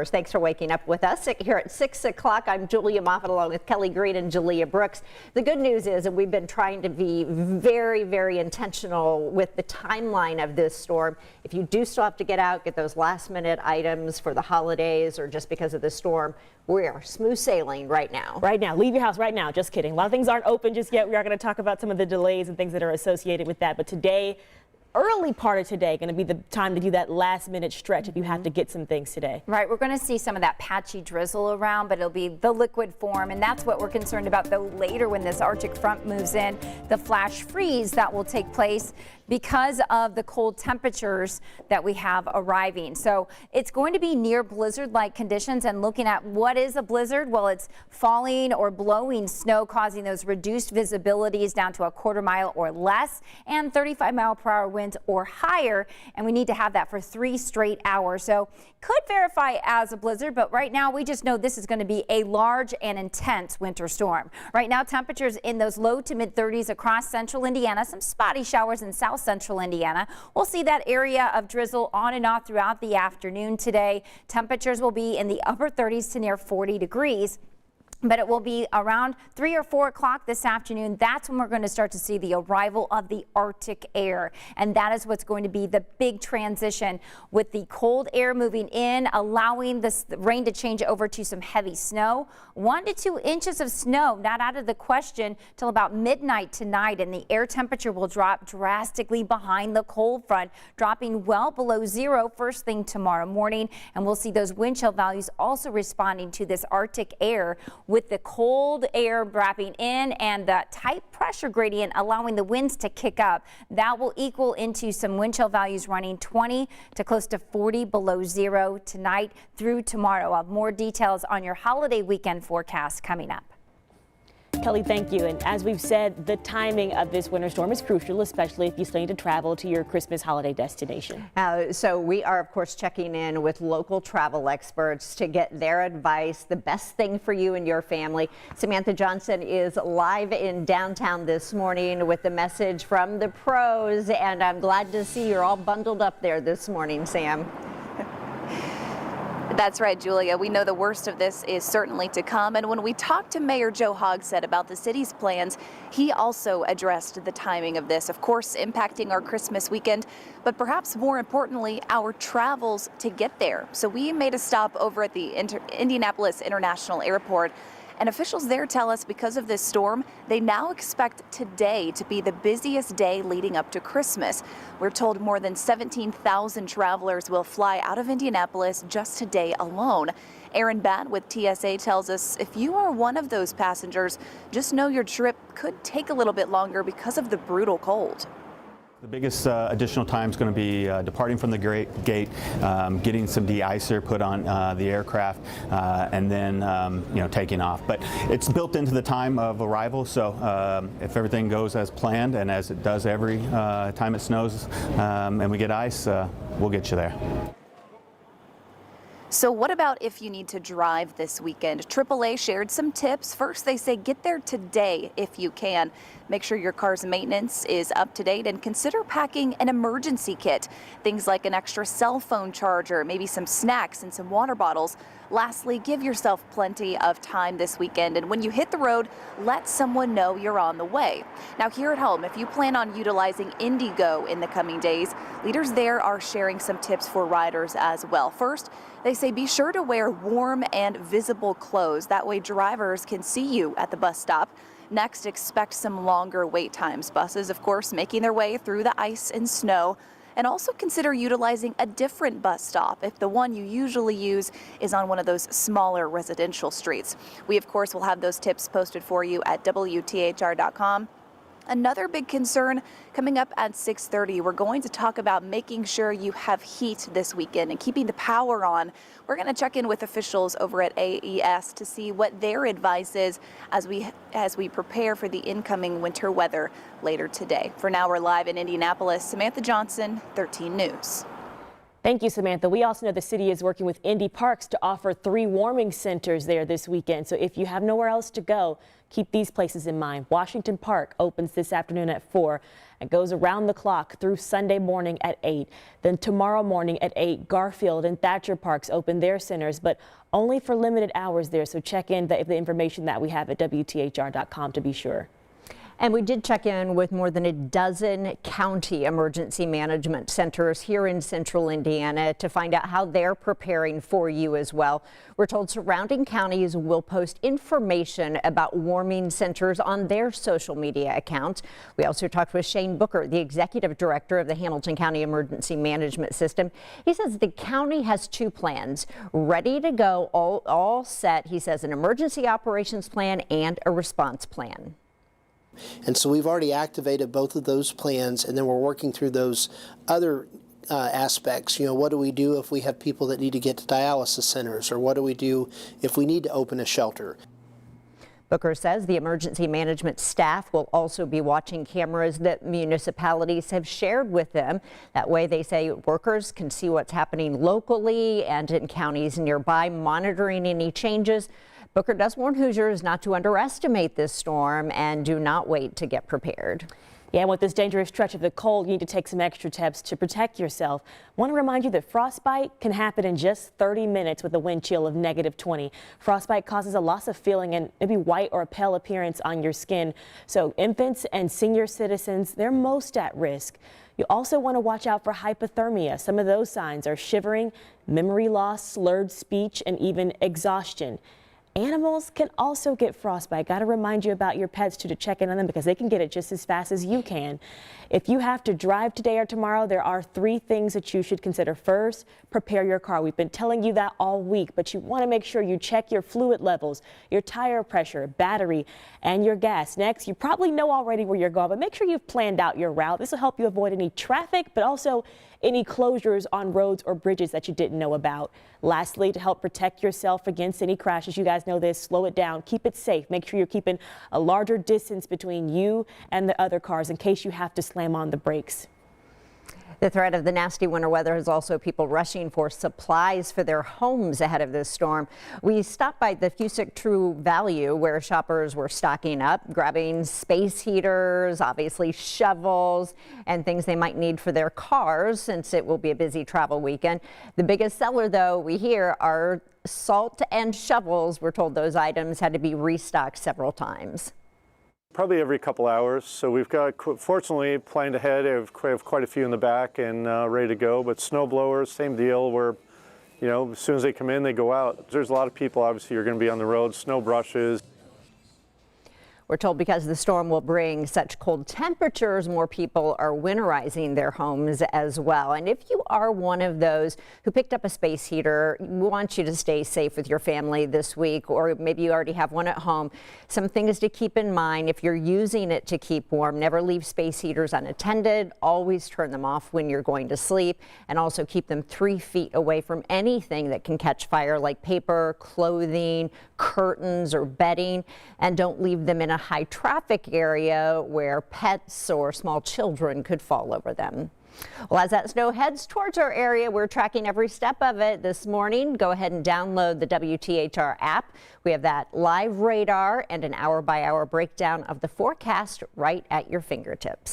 Thanks for waking up with us here at 6 o'clock. I'm Julia Moffat along with Kelly Green and Julia Brooks. The good news is that we've been trying to be very, very intentional with the timeline of this storm. If you do still have to get out, get those last minute items for the holidays or just because of the storm, we are smooth sailing right now. Right now. Leave your house right now. Just kidding. A lot of things aren't open just yet. We are going to talk about some of the delays and things that are associated with that. But today, early part of today, going to be the time to do that last minute stretch if you have to get some things today. Right, we're going to see some of that patchy drizzle around, but it'll be the liquid form, and that's what we're concerned about though later when this Arctic front moves in, the flash freeze that will take place because of the cold temperatures that we have arriving. So it's going to be near blizzard-like conditions, and looking at what is a blizzard, well, it's falling or blowing snow causing those reduced visibilities down to a quarter mile or less and 35-mile-per-hour winds or higher, and we need to have that for 3 straight hours. So could verify as a blizzard, but right now we just know this is going to be a large and intense winter storm. Right now temperatures in those low to mid 30s across central Indiana, some spotty showers in south central Indiana. We'll see that area of drizzle on and off throughout the afternoon today. Temperatures will be in the upper 30s to near 40 degrees. But it will be around 3 or 4 o'clock this afternoon. That's when we're going to start to see the arrival of the Arctic air. And that is what's going to be the big transition with the cold air moving in, allowing the rain to change over to some heavy snow. 1 to 2 inches of snow, not out of the question till about midnight tonight. And the air temperature will drop drastically behind the cold front, dropping well below 0 first thing tomorrow morning. And we'll see those wind chill values also responding to this Arctic air, with the cold air wrapping in and the tight pressure gradient allowing the winds to kick up. That will equal into some wind chill values running 20 to close to 40 below 0 tonight through tomorrow. I'll have more details on your holiday weekend forecast coming up. Kelly, thank you. And as we've said, the timing of this winter storm is crucial, especially if you still need to travel to your Christmas holiday destination. So we are, of course, checking in with local travel experts to get their advice, the best thing for you and your family. Samantha Johnson is live in downtown this morning with the message from the pros, and I'm glad to see you're all bundled up there this morning, Sam. That's right, Julia. We know the worst of this is certainly to come. And when we talked to Mayor Joe Hogsett about the city's plans, he also addressed the timing of this, of course, impacting our Christmas weekend, but perhaps more importantly, our travels to get there. So we made a stop over at the Indianapolis International Airport. And officials there tell us because of this storm, they now expect today to be the busiest day leading up to Christmas. We're told more than 17,000 travelers will fly out of Indianapolis just today alone. Aaron Batt with TSA tells us if you are one of those passengers, just know your trip could take a little bit longer because of the brutal cold. The biggest additional time is going to be departing from the gate, getting some de-icer put on the aircraft, and then taking off. But it's built into the time of arrival, so if everything goes as planned and as it does every time it snows and we get ice, we'll get you there. So what about if you need to drive this weekend? AAA shared some tips. First, they say get there today if you can. Make sure your car's maintenance is up to date and consider packing an emergency kit. Things like an extra cell phone charger, maybe some snacks and some water bottles. Lastly, give yourself plenty of time this weekend, and when you hit the road, let someone know you're on the way. Now here at home, if you plan on utilizing Indigo in the coming days, leaders there are sharing some tips for riders as well. First, they say be sure to wear warm and visible clothes. That way drivers can see you at the bus stop. Next, expect some longer wait times. Buses, of course, making their way through the ice and snow. And also consider utilizing a different bus stop if the one you usually use is on one of those smaller residential streets. We, of course, will have those tips posted for you at WTHR.com. Another big concern coming up at 6:30, we're going to talk about making sure you have heat this weekend and keeping the power on. We're going to check in with officials over at AES to see what their advice is as we prepare for the incoming winter weather later today. For now, we're live in Indianapolis. Samantha Johnson, 13 News. Thank you, Samantha. We also know the city is working with Indy Parks to offer 3 warming centers there this weekend. So if you have nowhere else to go, keep these places in mind. Washington Park opens this afternoon at 4 and goes around the clock through Sunday morning at 8. Then tomorrow morning at 8, Garfield and Thatcher Parks open their centers, but only for limited hours there. So check in the information that we have at WTHR.com to be sure. And we did check in with more than a dozen county emergency management centers here in central Indiana to find out how they're preparing for you as well. We're told surrounding counties will post information about warming centers on their social media accounts. We also talked with Shane Booker, the executive director of the Hamilton County Emergency Management System. He says the county has 2 plans ready to go, all set. He says an emergency operations plan and a response plan. And so we've already activated both of those plans, and then we're working through those other aspects. You know, what do we do if we have people that need to get to dialysis centers, or what do we do if we need to open a shelter? Booker says the emergency management staff will also be watching cameras that municipalities have shared with them. That way, they say, workers can see what's happening locally and in counties nearby, monitoring any changes. Booker does warn Hoosiers not to underestimate this storm and do not wait to get prepared. Yeah, with this dangerous stretch of the cold, you need to take some extra steps to protect yourself. Want to remind you that frostbite can happen in just 30 minutes with a wind chill of -20. Frostbite causes a loss of feeling and maybe white or a pale appearance on your skin. So infants and senior citizens, they're most at risk. You also want to watch out for hypothermia. Some of those signs are shivering, memory loss, slurred speech, and even exhaustion. Animals can also get frostbite. Got to remind you about your pets too, to check in on them because they can get it just as fast as you can. If you have to drive today or tomorrow, there are 3 things that you should consider. First, prepare your car. We've been telling you that all week, but you want to make sure you check your fluid levels, your tire pressure, battery, and your gas. Next, you probably know already where you're going, but make sure you've planned out your route. This will help you avoid any traffic, but also any closures on roads or bridges that you didn't know about. Lastly, to help protect yourself against any crashes, you guys know this, slow it down, keep it safe. Make sure you're keeping a larger distance between you and the other cars in case you have to slam on the brakes. The threat of the nasty winter weather has also people rushing for supplies for their homes ahead of this storm. We stopped by the Cusick True Value where shoppers were stocking up, grabbing space heaters, obviously shovels, and things they might need for their cars since it will be a busy travel weekend. The biggest seller, though, we hear are salt and shovels. We're told those items had to be restocked several times. Probably every couple hours. So we've got, fortunately, planned ahead. I have quite a few in the back and ready to go. But snow blowers, same deal. Where, you know, as soon as they come in, they go out. There's a lot of people, obviously, who are going to be on the road. Snow brushes. We're told because the storm will bring such cold temperatures, more people are winterizing their homes as well. And if you are one of those who picked up a space heater, we want you to stay safe with your family this week, or maybe you already have one at home. Some things to keep in mind if you're using it to keep warm. Never leave space heaters unattended. Always turn them off when you're going to sleep, and also keep them 3 feet away from anything that can catch fire like paper, clothing, curtains, or bedding. And don't leave them in a high traffic area where pets or small children could fall over them. Well, as that snow heads towards our area, we're tracking every step of it this morning. Go ahead and download the WTHR app. We have that live radar and an hour-by-hour breakdown of the forecast right at your fingertips.